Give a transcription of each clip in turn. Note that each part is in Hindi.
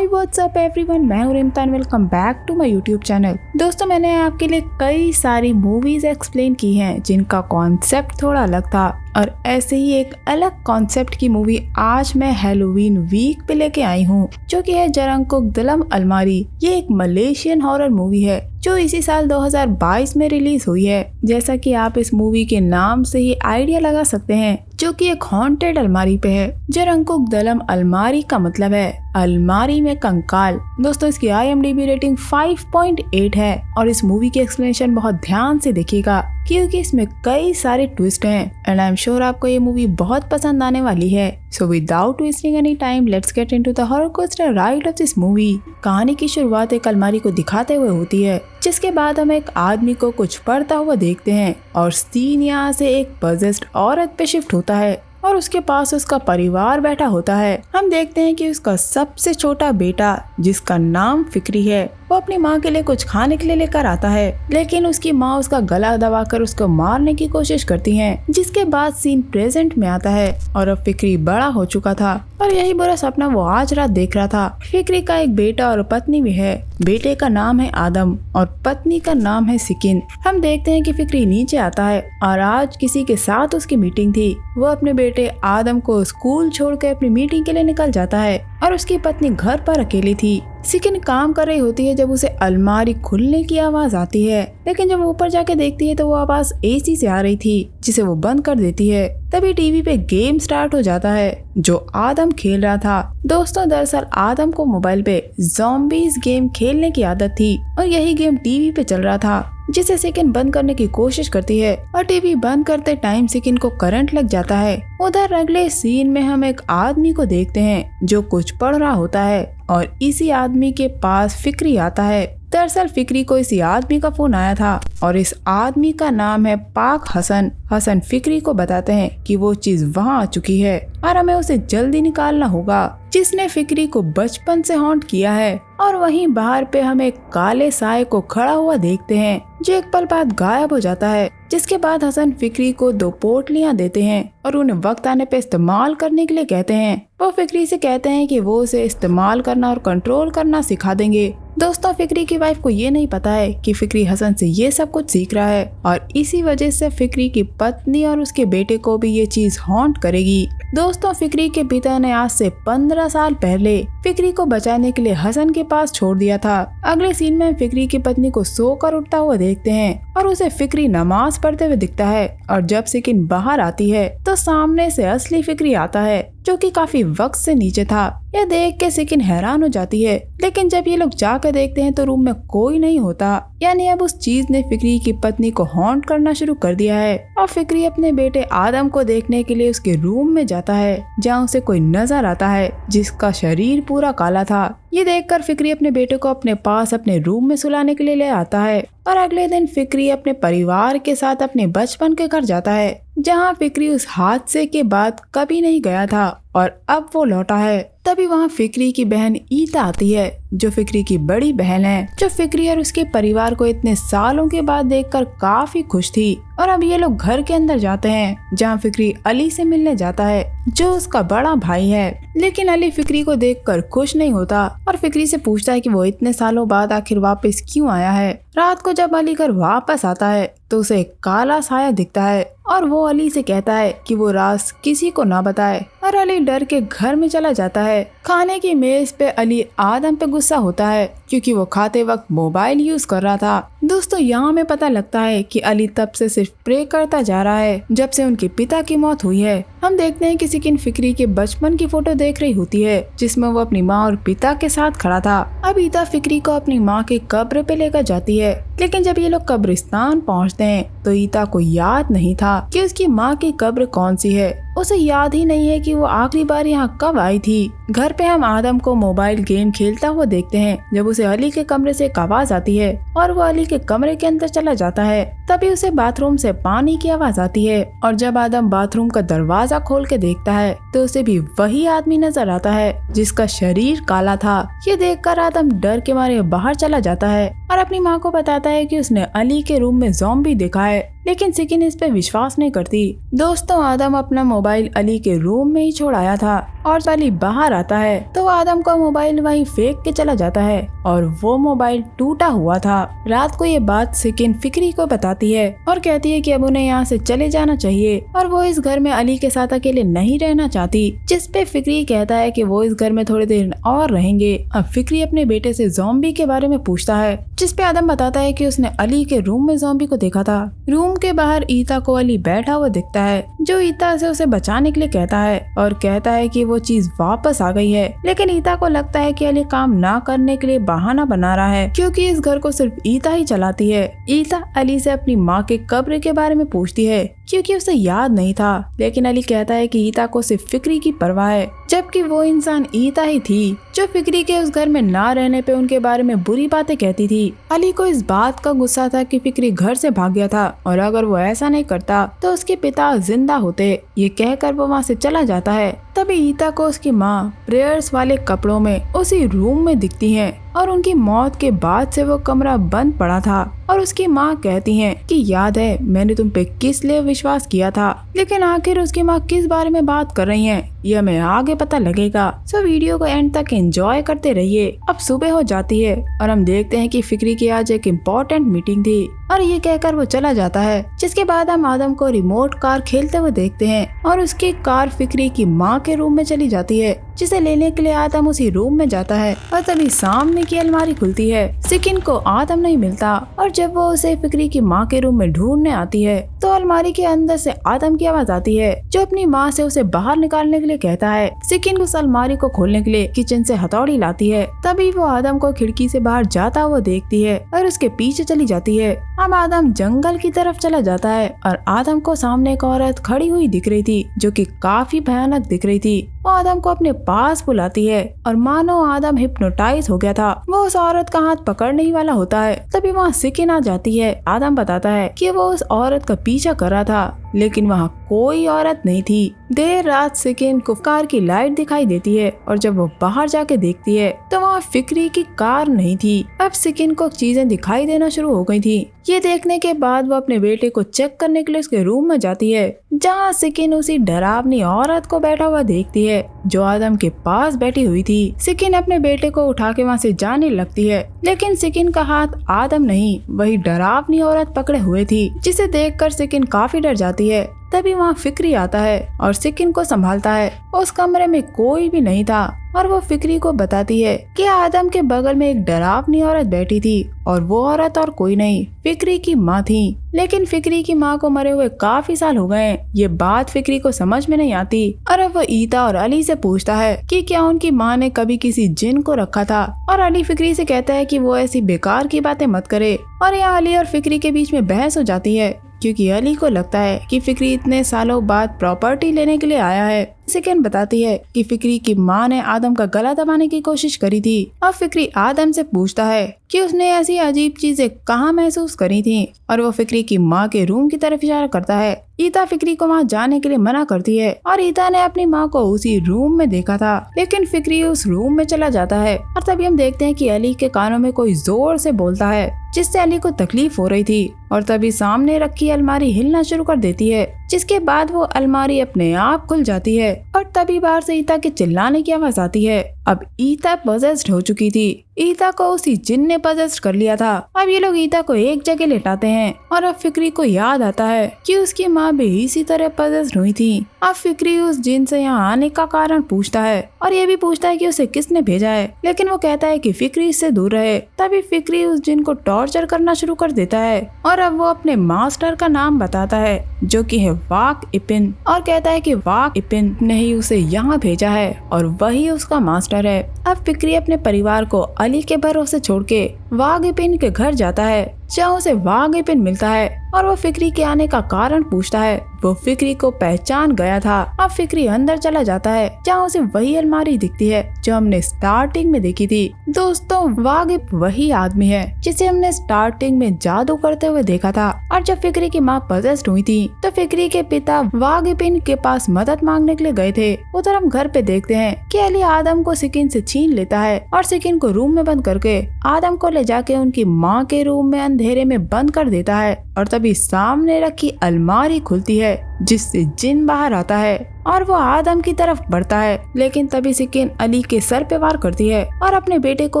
हाय व्हाट्सअप एवरीवन, मैं हूं Rimtan. Welcome back to my YouTube channel. दोस्तों, मैंने आपके लिए कई सारी मूवीज एक्सप्लेन की हैं जिनका कॉन्सेप्ट थोड़ा अलग था, और ऐसे ही एक अलग कॉन्सेप्ट की मूवी आज मैं हैलोवीन वीक पे लेके आई हूँ, जो कि है जरंगकोक दाlam अलमारी। ये एक मलेशियन हॉरर मूवी है जो इसी साल 2022 में रिलीज हुई है। जैसा कि आप इस मूवी के नाम से ही आइडिया लगा सकते हैं, जो कि एक हॉन्टेड अलमारी पे है। जरंगकोक दाlam अलमारी का मतलब है अलमारी में कंकाल। दोस्तों, इसकी IMDb रेटिंग 5.8 है और इस मूवी की एक्सप्लेनेशन बहुत ध्यान से देखिएगा क्योंकि इसमें कई सारे ट्विस्ट हैं एंड आई एम श्योर आपको ये मूवी बहुत पसंद आने वाली है। So without wasting any time, let's get into the horror coaster ride of this movie. कहानी की शुरुआत एक अलमारी को दिखाते हुए होती है, जिसके बाद हम एक आदमी को कुछ पढ़ता हुआ देखते हैं और सीन यहाँ से एक पजेस्ड औरत पे शिफ्ट होता है और उसके पास उसका परिवार बैठा होता है। हम देखते हैं कि उसका सबसे छोटा बेटा, जिसका नाम फिक्री है, वो अपनी माँ के लिए कुछ खाने के लिए लेकर आता है, लेकिन उसकी माँ उसका गला दबाकर उसको मारने की कोशिश करती है। जिसके बाद सीन प्रेजेंट में आता है और अब फिक्री बड़ा हो चुका था और यही बुरा सपना वो आज रात देख रहा था। फिक्री का एक बेटा और पत्नी भी है। बेटे का नाम है आदम और पत्नी का नाम है सिकिन। हम देखते हैं कि फिक्री नीचे आता है और आज किसी के साथ उसकी मीटिंग थी। वो अपने बेटे आदम को स्कूल छोड़कर अपनी मीटिंग के लिए निकल जाता है और उसकी पत्नी घर पर अकेली थी। सिकिन काम कर रही होती है जब उसे अलमारी खुलने की आवाज आती है, लेकिन जब ऊपर जाके देखती है तो वो आवाज AC से आ रही थी, जिसे वो बंद कर देती है। तभी टीवी पे गेम स्टार्ट हो जाता है जो आदम खेल रहा था। दोस्तों, दरअसल आदम को मोबाइल पे ज़ॉम्बीज गेम खेलने की आदत थी और यही गेम टीवी पे चल रहा था, जिसे सिकिन बंद करने की कोशिश करती है और टीवी बंद करते टाइम सिकिन को करंट लग जाता है। उधर अगले सीन में हम एक आदमी को देखते हैं जो कुछ पढ़ रहा होता है और इसी आदमी के पास फिक्री आता है। दरअसल फिक्री को इसी आदमी का फोन आया था और इस आदमी का नाम है पाक हसन। हसन फिक्री को बताते हैं कि वो चीज वहाँ आ चुकी है और हमें उसे जल्दी निकालना होगा, जिसने फिक्री को बचपन से हॉन्ट किया है। और वहीं बाहर पे हम एक काले साए को खड़ा हुआ देखते हैं जो एक पल बाद गायब हो जाता है। जिसके बाद हसन फिक्री को 2 पोटलियां देते हैं और उन्हें वक्त आने पे इस्तेमाल करने के लिए कहते हैं। वो फिक्री से कहते हैं कि वो उसे इस्तेमाल करना और कंट्रोल करना सिखा देंगे। दोस्तों, फिक्री की वाइफ को ये नहीं पता है कि फिक्री हसन से ये सब कुछ सीख रहा है और इसी वजह से फिक्री की पत्नी और उसके बेटे को भी ये चीज हॉन्ट करेगी। दोस्तों, फिक्री के पिता ने आज से 15 साल पहले फिक्री को बचाने के लिए हसन के पास छोड़ दिया था। अगले सीन में फिक्री की पत्नी को सोकर उठता हुआ देखते हैं और उसे फिक्री नमाज पढ़ते हुए दिखता है और जब सिकिन बाहर आती है तो सामने से असली फिक्री आता है, जो कि काफी वक्त से नीचे था। यह देख के सिकिन हैरान हो जाती है, लेकिन जब ये लोग जाकर देखते हैं तो रूम में कोई नहीं होता। यानी अब उस चीज ने फिक्री की पत्नी को हॉन्ट करना शुरू कर दिया है और फिक्री अपने बेटे आदम को देखने के लिए उसके रूम में जाता है, जहाँ उसे कोई नजर आता है जिसका शरीर पूरा काला था। ये देखकर फिक्री अपने बेटे को अपने पास अपने रूम में सुलाने के लिए ले आता है और अगले दिन फिक्री अपने परिवार के साथ अपने बचपन के घर जाता है, जहाँ फिक्री उस हादसे के बाद कभी नहीं गया था और अब वो लौटा है। तभी वहाँ फिक्री की बहन ईता आती है, जो फिक्री की बड़ी बहन है, जो फिक्री और उसके परिवार को इतने सालों के बाद देखकर काफी खुश थी। और अब ये लोग घर के अंदर जाते हैं, जहाँ फिक्री अली से मिलने जाता है, जो उसका बड़ा भाई है। लेकिन अली फिक्री को देखकर खुश नहीं होता और फिक्री से पूछता है कि वो इतने सालों बाद आखिर वापस क्यों आया है। रात को जब अली घर वापस आता है तो उसे एक काला साया दिखता है और वो अली से कहता है कि वो राज किसी को ना बताए और अली डर के घर में चला जाता है। खाने की मेज पे अली आदम पे गुस्सा होता है क्योंकि वो खाते वक्त मोबाइल यूज कर रहा था। दोस्तों, यहाँ में पता लगता है कि अली तब से सिर्फ प्रे करता जा रहा है जब से उनके पिता की मौत हुई है। हम देखते हैं कि सिकिन फिक्री के बचपन की फोटो देख रही होती है, जिसमें वो अपनी माँ और पिता के साथ खड़ा था। अब ईता फिक्री को अपनी माँ की कब्र पे लेकर जाती है, लेकिन जब ये लोग कब्रिस्तान पहुँचते हैं तो ईता को याद नहीं था कि उसकी माँ की कब्र कौन सी है। उसे याद ही नहीं है कि वो आखिरी बार यहाँ कब आई थी। घर पे हम आदम को मोबाइल गेम खेलता हुआ देखते हैं, जब उसे अली के कमरे से एक आवाज आती है और वो अली के कमरे के अंदर चला जाता है। तभी उसे बाथरूम से पानी की आवाज आती है और जब आदम बाथरूम का दरवाजा खोल के देखता है तो उसे भी वही आदमी नजर आता है जिसका शरीर काला था। ये देखकर आदम डर के मारे बाहर चला जाता है और अपनी माँ को बताता है कि उसने अली के रूम में ज़ॉम्बी देखा है, लेकिन सिकिन इस पे विश्वास नहीं करती। दोस्तों आदम अपना मोबाइल अली के रूम में ही छोड़ आया था और अली बाहर आता है तो आदम का मोबाइल वहीं फेंक के चला जाता है और वो मोबाइल टूटा हुआ था। रात को ये बात सिकिन फिक्री को बताती है और कहती है कि अब उन्हें यहाँ से चले जाना चाहिए और वो इस घर में अली के साथ अकेले नहीं रहना चाहती, जिस पे फिक्री कहता है कि वो इस घर में थोड़ी देर और रहेंगे। अब फिक्री अपने बेटे से ज़ॉम्बी के बारे में पूछता है, जिस पे आदम बताता है कि उसने अली के रूम में ज़ॉम्बी को देखा था। रूम के बाहर ईता को अली बैठा हुआ दिखता है जो ईता से उसे बचाने के लिए कहता है और कहता है कि वो चीज वापस आ गई है, लेकिन ईता को लगता है कि अली काम ना करने के लिए बहाना बना रहा है क्योंकि इस घर को सिर्फ ईता ही चलाती है। ईता अली से अपनी माँ के कब्र के बारे में पूछती है क्योंकि उसे याद नहीं था, लेकिन अली कहता है कि ईता को सिर्फ फिक्री की परवाह है, जबकि वो इंसान ईता ही थी जो फिक्री के उस घर में ना रहने पे उनके बारे में बुरी बातें कहती थी। अली को इस बात का गुस्सा था कि फिक्री घर से भाग गया था और अगर वो ऐसा नहीं करता तो उसके पिता जिंदा होते। ये कहकर वो वहाँ से चला जाता है। तभी ईता को उसकी माँ प्रेयर्स वाले कपड़ों में उसी रूम में दिखती है और उनकी मौत के बाद से वो कमरा बंद पड़ा था और उसकी माँ कहती हैं कि याद है मैंने तुम पे किस लिए विश्वास किया था, लेकिन आखिर उसकी माँ किस बारे में बात कर रही हैं ये हमें आगे पता लगेगा। सो वीडियो को एंड तक एंजॉय करते रहिए। अब सुबह हो जाती है और हम देखते हैं कि फिक्री की आज एक इम्पोर्टेंट मीटिंग थी और ये कहकर वो चला जाता है, जिसके बाद हम आदम को रिमोट कार खेलते हुए देखते हैं और उसकी कार फिक्री की माँ के रूम में चली जाती है, जिसे लेने के लिए आदम उसी रूम में जाता है और तभी सामने की अलमारी खुलती है। सिकिन को आदम नहीं मिलता और जब वो उसे फिक्री की माँ के रूम में ढूंढने आती है तो अलमारी के अंदर से आदम की आवाज आती है जो अपनी माँ से उसे बाहर निकालने के लिए कहता है। सिकिन उस अलमारी को खोलने के लिए किचन से हथौड़ी लाती है, तभी वो आदम को खिड़की से बाहर जाता हुआ देखती है और उसके पीछे चली जाती है। अब आदम जंगल की तरफ चला जाता है और आदम को सामने एक औरत खड़ी हुई दिख रही थी जो कि काफी भयानक दिख रही थी। वो आदम को अपने पास बुलाती है और मानो आदम हिप्नोटाइज हो गया था, वो उस औरत का हाथ पकड़ने ही वाला होता है। तभी वहाँ सिकिन आ जाती है। आदम बताता है कि वो उस औरत का पीछा कर रहा था, लेकिन वहाँ कोई औरत नहीं थी। देर रात सिकिन को कार की लाइट दिखाई देती है और जब वो बाहर जाके देखती है तो वहाँ फिक्री की कार नहीं थी। अब सिकिन को चीजें दिखाई देना शुरू हो गई थी। ये देखने के बाद वो अपने बेटे को चेक करने के लिए उसके रूम में जाती है, जहाँ सिकिन उसी डरावनी औरत को बैठा हुआ देखती है जो आदम के पास बैठी हुई थी। सिकिन अपने बेटे को उठा के वहाँ से जाने लगती है, लेकिन सिकिन का हाथ आदम नहीं वही डरावनी औरत पकड़े हुए थी, जिसे देखकर सिकिन काफी डर जाती है। तभी वहाँ फिक्री आता है और सिकिन को संभालता है। उस कमरे में कोई भी नहीं था और वो फिक्री को बताती है कि आदम के बगल में एक डरावनी औरत बैठी थी और वो औरत और कोई नहीं फिक्री की माँ थी। लेकिन फिक्री की माँ को मरे हुए काफी साल हो गए। ये बात फिक्री को समझ में नहीं आती और अब वो ईता और अली से पूछता है कि क्या उनकी माँ ने कभी किसी जिन को रखा था, और अली फिक्री से कहता है कि वो ऐसी बेकार की बातें मत करे। और यहाँ अली और फिक्री के बीच में बहस हो जाती है क्योंकि अली को लगता है कि फिक्री इतने सालों बाद प्रॉपर्टी लेने के लिए आया है। सिकिन बताती है कि फिक्री की माँ ने आदम का गला दबाने की कोशिश करी थी। अब फिक्री आदम से पूछता है कि उसने ऐसी अजीब चीजें कहाँ महसूस करी थी और वो फिक्री की माँ के रूम की तरफ इशारा करता है। ईता फिक्री को वहाँ जाने के लिए मना करती है और ईता ने अपनी माँ को उसी रूम में देखा था, लेकिन फिक्री उस रूम में चला जाता है और तभी हम देखते हैं कि अली के कानों में कोई जोर से बोलता है, जिससे अली को तकलीफ हो रही थी। और तभी सामने रखी अलमारी हिलना शुरू कर देती है, जिसके बाद वो अलमारी अपने आप खुल जाती है और तभी बाहर से ईता के चिल्लाने की आवाज आती है। अब ईता पजेस्ड हो चुकी थी। ईता को उसी जिन ने पजेस्ड कर लिया था। अब ये लोग ईता को एक जगह लेटाते हैं और अब फिक्री को याद आता है कि उसकी माँ भी इसी तरह पजेस्ड हुई थी। अब फिक्री उस जिन से यहाँ आने का कारण पूछता है और ये भी पूछता है कि उसे किसने भेजा है, लेकिन वो कहता है कि फिक्री इससे दूर रहे। तभी फिक्री उस जिन को टॉर्चर करना शुरू कर देता है और अब वो अपने मास्टर का नाम बताता है जो कि है वाक इपिन, और कहता है कि वाक इपिन ने ही उसे यहाँ भेजा है और वही उसका मास्टर है। अब फिक्री अपने परिवार को अली के भरोसे छोड़ के वाक इपिन के घर जाता है, जहाँ उसे वाक इपिन मिलता है और वो फिक्री के आने का कारण पूछता है। वो फिक्री को पहचान गया था। अब फिक्री अंदर चला जाता है, जहाँ उसे वही अलमारी दिखती है जो हमने स्टार्टिंग में देखी थी। दोस्तों वागिब वही आदमी है जिसे हमने स्टार्टिंग में जादू करते हुए देखा था, और जब फिक्री की माँ पजेस्ड हुई थी तो फिक्री के पिता वागिबिन के पास मदद मांगने के लिए गए थे। उधर हम घर पे देखते हैं कि अली आदम को सिकिन से छीन लेता है और सिकिन को रूम में बंद करके आदम को ले ले जाके उनकी माँ के रूम में अंधेरे में बंद कर देता है और तभी सामने रखी अलमारी खुलती है जिससे जिन बाहर आता है और वो आदम की तरफ बढ़ता है। लेकिन तभी सिकिन अली के सर पे वार करती है और अपने बेटे को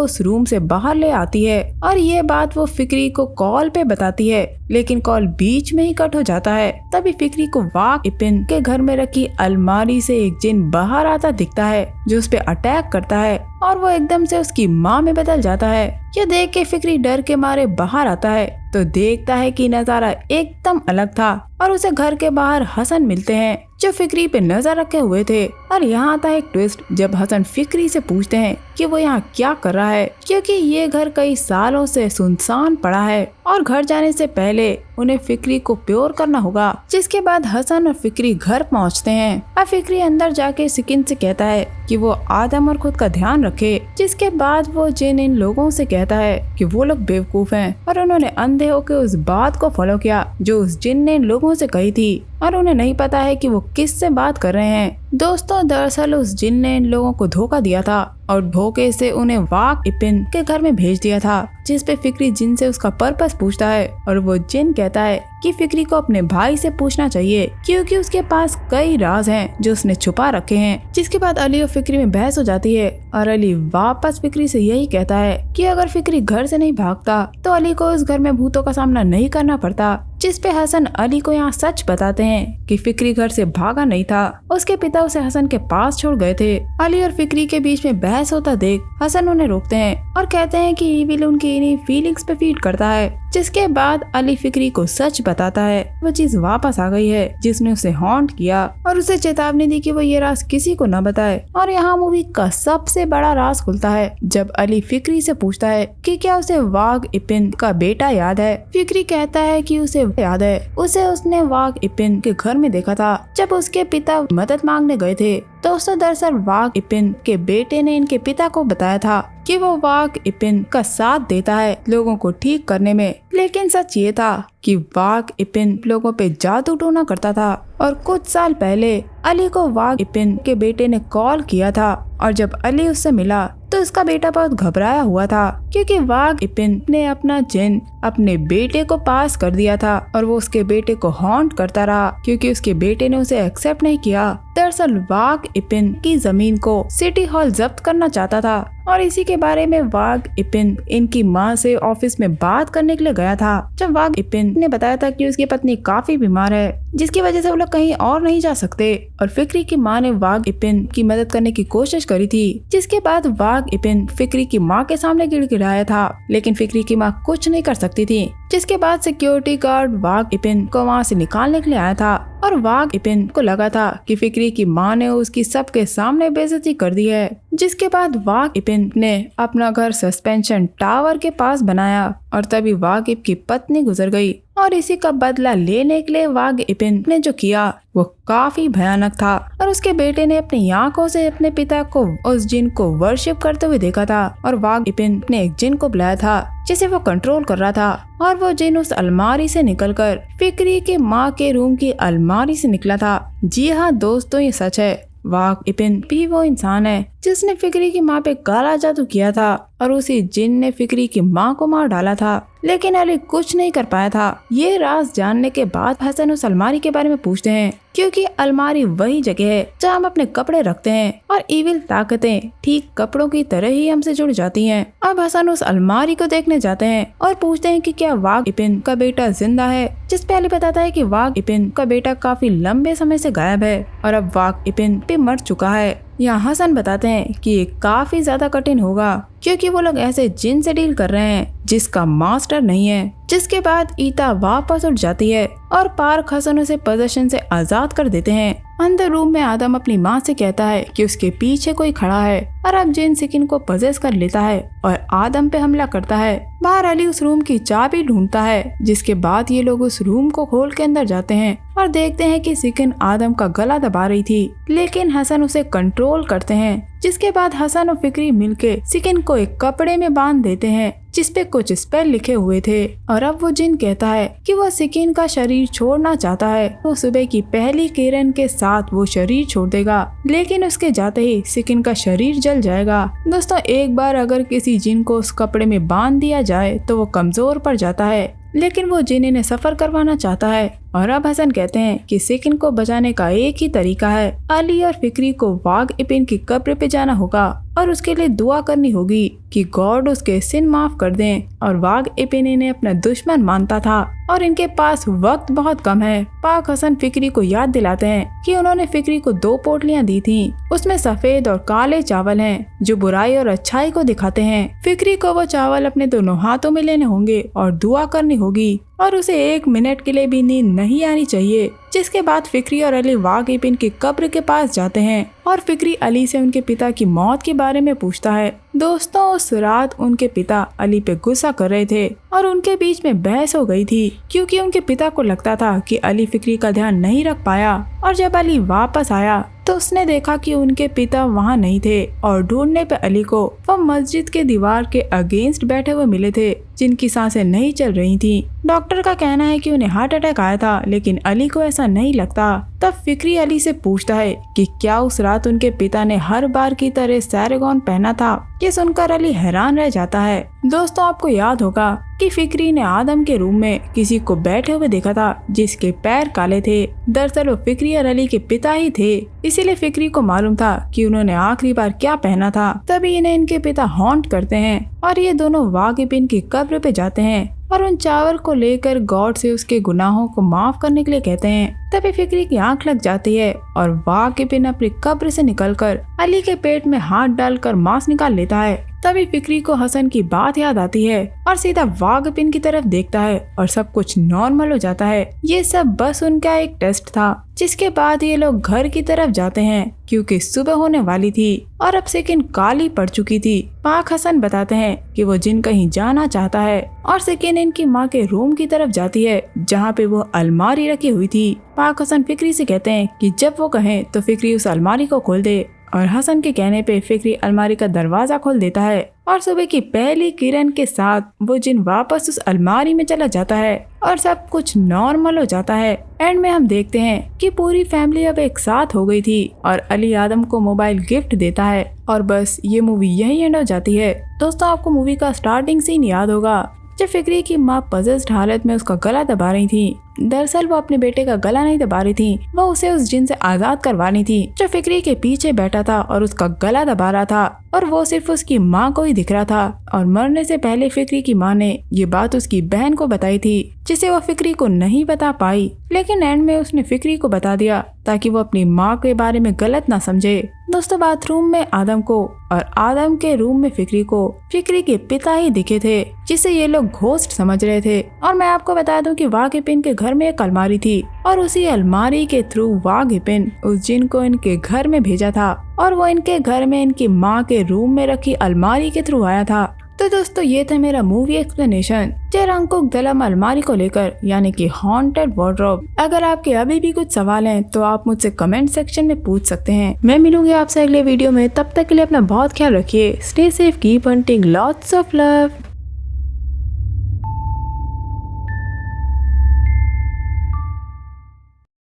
उस रूम से बाहर ले आती है और ये बात वो फिक्री को कॉल पे बताती है, लेकिन कॉल बीच में ही कट हो जाता है। तभी फिक्री को वाक इपिन के घर में रखी अलमारी से एक जिन बाहर आता दिखता है जो उस पे अटैक करता है और वो एकदम से उसकी माँ में बदल जाता है। ये देख के फिक्री डर के मारे बाहर आता है तो देखता है कि नजारा एकदम अलग था और उसे घर के बाहर हसन मिलते हैं जो फिक्री पे नजर रखे हुए थे। और यहाँ आता है एक ट्विस्ट जब हसन फिक्री से पूछते हैं कि वो यहाँ क्या कर रहा है, क्योंकि ये घर कई सालों से सुनसान पड़ा है और घर जाने से पहले उन्हें फिक्री को प्योर करना होगा। जिसके बाद हसन और फिक्री घर पहुँचते हैं और फिक्री अंदर जाके सिकिन से कहता है कि वो आदम और खुद का ध्यान रखे। जिसके बाद वो जिन इन लोगों से कहता है कि वो लोग बेवकूफ हैं और उन्होंने अंधे होकर उस बात को फॉलो किया जो उस जिन ने इन लोगों से कही थी और उन्हें नहीं पता है कि वो किससे बात कर रहे हैं। दोस्तों, दरअसल उस जिन ने इन लोगों को धोखा दिया था और धोखे से उन्हें वाक इपिन के घर में भेज दिया था। जिस पे फिक्री जिन से उसका पर्पस पूछता है और वो जिन कहता है कि फिक्री को अपने भाई से पूछना चाहिए क्योंकि उसके पास कई राज हैं जो उसने छुपा रखे हैं। जिसके बाद अली और फिक्री में बहस हो जाती है और अली वापस फिक्री से यही कहता है कि अगर फिक्री घर से नहीं भागता तो अली को इस घर में भूतों का सामना नहीं करना पड़ता। जिस पे हसन अली को यहाँ सच बताते हैं कि फिक्री घर से भागा नहीं था, उसके पिता उसे हसन के पास छोड़ गए थे। अली और फिक्री के बीच में बहस होता देख हसन उन्हें रोकते हैं और कहते हैं कि ईविल उनकी इन्हीं फीलिंग्स पे फीड करता है। जिसके बाद अली फिक्री को सच बताता है वो चीज वापस आ गई है जिसने उसे हॉन्ट किया और उसे चेतावनी दी कि वो ये राज किसी को न बताए। और यहाँ मूवी का सबसे बड़ा राज खुलता है जब अली फिक्री से पूछता है कि क्या उसे वाग इपिन का बेटा याद है। फिक्री कहता है कि उसे याद है, उसे उसने वाग इपिन के घर में देखा था जब उसके पिता मदद मांगने गए थे। दोस्तों, दरअसल वाग इपिन के बेटे ने इनके पिता को बताया था कि वो वाग इपिन का साथ देता है लोगों को ठीक करने में, लेकिन सच ये था कि वाग इपिन लोगों पे जादू टोना करता था। और कुछ साल पहले अली को वाग इपिन के बेटे ने कॉल किया था और जब अली उससे मिला तो उसका बेटा बहुत घबराया हुआ था क्योंकि वाग इपिन ने अपना जिन अपने बेटे को पास कर दिया था और वो उसके बेटे को हॉन्ट करता रहा क्योंकि उसके बेटे ने उसे एक्सेप्ट नहीं किया। दरअसल वाग इपिन की जमीन को सिटी हॉल जब्त करना चाहता था और इसी के बारे में वाग इपिन इनकी माँ से ऑफिस में बात करने के लिए गया था। जब वाग इपिन ने बताया था कि उसकी पत्नी काफी बीमार है जिसकी वजह से वो लोग कहीं और नहीं जा सकते और फिक्री की माँ ने वाग इपिन की मदद करने की कोशिश करी थी। जिसके बाद वाग इपिन फिक्री की माँ के सामने गिड़गिड़ाया था लेकिन फिक्री की माँ कुछ नहीं कर सकती थी। जिसके बाद सिक्योरिटी गार्ड वाग इपिन को वहाँ से निकालने के लिए आया था और वाग इपिन को लगा था कि फिक्री की माँ ने उसकी सबके सामने बेइज्जती कर दी है। जिसके बाद वाग इपिन ने अपना घर सस्पेंशन टावर के पास बनाया और तभी वागिब की पत्नी गुजर गई और इसी का बदला लेने के लिए वाग इपिन ने जो किया वो काफी भयानक था और उसके बेटे ने अपनी आंखों से अपने पिता को उस जिन को वर्शिप करते हुए देखा था और वाग इपिन ने एक जिन को बुलाया था जिसे वो कंट्रोल कर रहा था और वो जिन उस अलमारी से निकलकर फिक्री के माँ के रूम की अलमारी से निकला था। जी हाँ दोस्तों, ये सच है। वाग इपिन भी वो इंसान है जिसने फिक्री की माँ पे काला जादू किया था और उसी जिन ने फिक्री की माँ को मार डाला था लेकिन अली कुछ नहीं कर पाया था। ये राज जानने के बाद हसन उस अलमारी के बारे में पूछते हैं क्योंकि अलमारी वही जगह है जहाँ हम अपने कपड़े रखते हैं और इविल ताकतें ठीक कपड़ों की तरह ही हमसे जुड़ जाती हैं। अब हसन उस अलमारी को देखने जाते हैं और पूछते हैं कि क्या वाग इपिन का बेटा जिंदा है। जिस पे अली बताता है कि वाग इपिन का बेटा काफी लंबे समय से गायब है और अब वाग इपिन भी मर चुका है। यहाँ हसन बताते हैं कि ये काफी ज्यादा कठिन होगा क्योंकि वो लोग ऐसे जिन से डील कर रहे हैं जिसका मास्टर नहीं है। जिसके बाद ईता वापस उठ जाती है और पार्क हसन उसे पोजीशन से आजाद कर देते हैं। अंदर रूम में आदम अपनी माँ से कहता है कि उसके पीछे कोई खड़ा है और अब जिन सिकिन को पजेस कर लेता है और आदम पे हमला करता है। बाहर अली उस रूम की चाबी ढूंढता है जिसके बाद ये लोग उस रूम को खोल के अंदर जाते हैं और देखते हैं कि सिकिन आदम का गला दबा रही थी लेकिन हसन उसे कंट्रोल करते हैं। जिसके बाद हसन और फिक्री मिलके सिकिन को एक कपड़े में बांध देते हैं जिसपे कुछ स्पेल लिखे हुए थे। और अब वो जिन कहता है कि वो सिकिन का शरीर छोड़ना चाहता है। वो सुबह की पहली किरण के साथ वो शरीर छोड़ देगा, लेकिन उसके जाते ही सिकिन का शरीर जल जाएगा। दोस्तों, एक बार अगर किसी जिन को उस कपड़े में बांध दिया जाए तो वो कमजोर पड़ जाता है, लेकिन वो जिन इन्हें सफर करवाना चाहता है। और अब हसन कहते हैं कि सिकिन को बचाने का एक ही तरीका है, अली और फिक्री को वाग इपिन की कब्र पे जाना होगा और उसके लिए दुआ करनी होगी कि गॉड उसके सिन माफ कर दें। और वाग इपिन इन्हें अपना दुश्मन मानता था और इनके पास वक्त बहुत कम है। पाक हसन फिक्री को याद दिलाते हैं कि उन्होंने फिक्री को 2 पोटलियां दी थी, उसमें सफेद और काले चावल हैं जो बुराई और अच्छाई को दिखाते हैं। फिक्री को वो चावल अपने दोनों हाथों में लेने होंगे और दुआ करनी होगी और उसे 1 मिनट के लिए भी नींद नहीं आनी चाहिए। जिसके बाद फिक्री और अली वाग इपिन की कब्र के पास जाते हैं और फिक्री अली से उनके पिता की मौत के बारे में पूछता है। दोस्तों, उस रात उनके पिता अली पे गुस्सा कर रहे थे और उनके बीच में बहस हो गई थी, क्योंकि उनके पिता को लगता था कि अली फिक्री का ध्यान नहीं रख पाया। और जब अली वापस आया तो उसने देखा कि उनके पिता वहाँ नहीं थे और ढूंढने पे अली को वो मस्जिद के दीवार के अगेंस्ट बैठे हुए मिले थे, जिनकी सांसें नहीं चल रही थी। डॉक्टर का कहना है कि उन्हें हार्ट अटैक आया था, लेकिन अली को ऐसा नहीं लगता। तब फिक्री अली से पूछता है कि क्या उस रात उनके पिता ने हर बार की तरह सैरगॉन पहना था। ये सुनकर अली हैरान रह जाता है। दोस्तों, आपको याद होगा कि फिक्री ने आदम के रूम में किसी को बैठे हुए देखा था जिसके पैर काले थे। दरअसल वो फिक्री और अली के पिता ही थे, इसीलिए फिक्री को मालूम था कि उन्होंने आखिरी बार क्या पहना था। तभी इन्हें इनके पिता हॉन्ट करते हैं और ये दोनों वाग इपिन की कब्र पे जाते हैं और उन चावल को लेकर गॉड से उसके गुनाहों को माफ करने के लिए कहते हैं। तभी फिक्री की आंख लग जाती है और वाग इपिन अपनी कब्र से निकलकर अली के पेट में हाथ डालकर मांस निकाल लेता है। तभी फिक्री को हसन की बात याद आती है और सीधा वाग इपिन की तरफ देखता है और सब कुछ नॉर्मल हो जाता है। ये सब बस उनका एक टेस्ट था। जिसके बाद ये लोग घर की तरफ जाते हैं क्योंकि सुबह होने वाली थी और अब सिकिन काली पड़ चुकी थी। पाक हसन बताते हैं कि वो जिन कहीं जाना चाहता है और सिकिन इनकी माँ के रूम की तरफ जाती है जहाँ पे वो अलमारी रखी हुई थी। पाक हसन फिक्री से कहते हैं कि जब वो कहें तो फिक्री उस अलमारी को खोल दे और हसन के कहने पे फिक्री अलमारी का दरवाजा खोल देता है और सुबह की पहली किरण के साथ वो जिन वापस उस अलमारी में चला जाता है और सब कुछ नॉर्मल हो जाता है। एंड में हम देखते हैं कि पूरी फैमिली अब एक साथ हो गई थी और अली आदम को मोबाइल गिफ्ट देता है और बस ये मूवी यही एंड हो जाती है। दोस्तों, आपको मूवी का स्टार्टिंग सीन याद होगा जब फिक्री की माँ पजेस्ड हालत में उसका गला दबा रही थी। दरअसल वो अपने बेटे का गला नहीं दबा रही थी, वो उसे उस जिन से आजाद करवानी थी जो फिक्री के पीछे बैठा था और उसका गला दबा रहा था और वो सिर्फ उसकी माँ को ही दिख रहा था। और मरने से पहले फिक्री की माँ ने ये बात उसकी बहन को बताई थी जिसे वो फिक्री को नहीं बता पाई, लेकिन एंड में उसने फिक्री को बता दिया ताकि वो अपनी माँ के बारे में गलत ना समझे। दोस्तों, बाथरूम में आदम को और आदम के रूम में फिक्री को फिक्री के पिता ही दिखे थे जिसे ये लोग घोस्ट समझ रहे थे। और मैं आपको बता दूं कि वाग इपिन के घर में एक अलमारी थी और उसी अलमारी के थ्रू वाग इपिन उस जिन को इनके घर में भेजा था और वो इनके घर में इनकी माँ के रूम में रखी अलमारी के थ्रू आया था। तो दोस्तों, ये था मेरा मूवी एक्सप्लेनेशन जेरंकुक दलम अलमारी को लेकर, यानी कि हॉन्टेड वार्डरोब। अगर आपके अभी भी कुछ सवाल हैं तो आप मुझसे कमेंट सेक्शन में पूछ सकते हैं। मैं मिलूंगी आपसे अगले वीडियो में, तब तक के लिए अपना बहुत ख्याल रखिए। Stay safe, keep hunting, lots of love.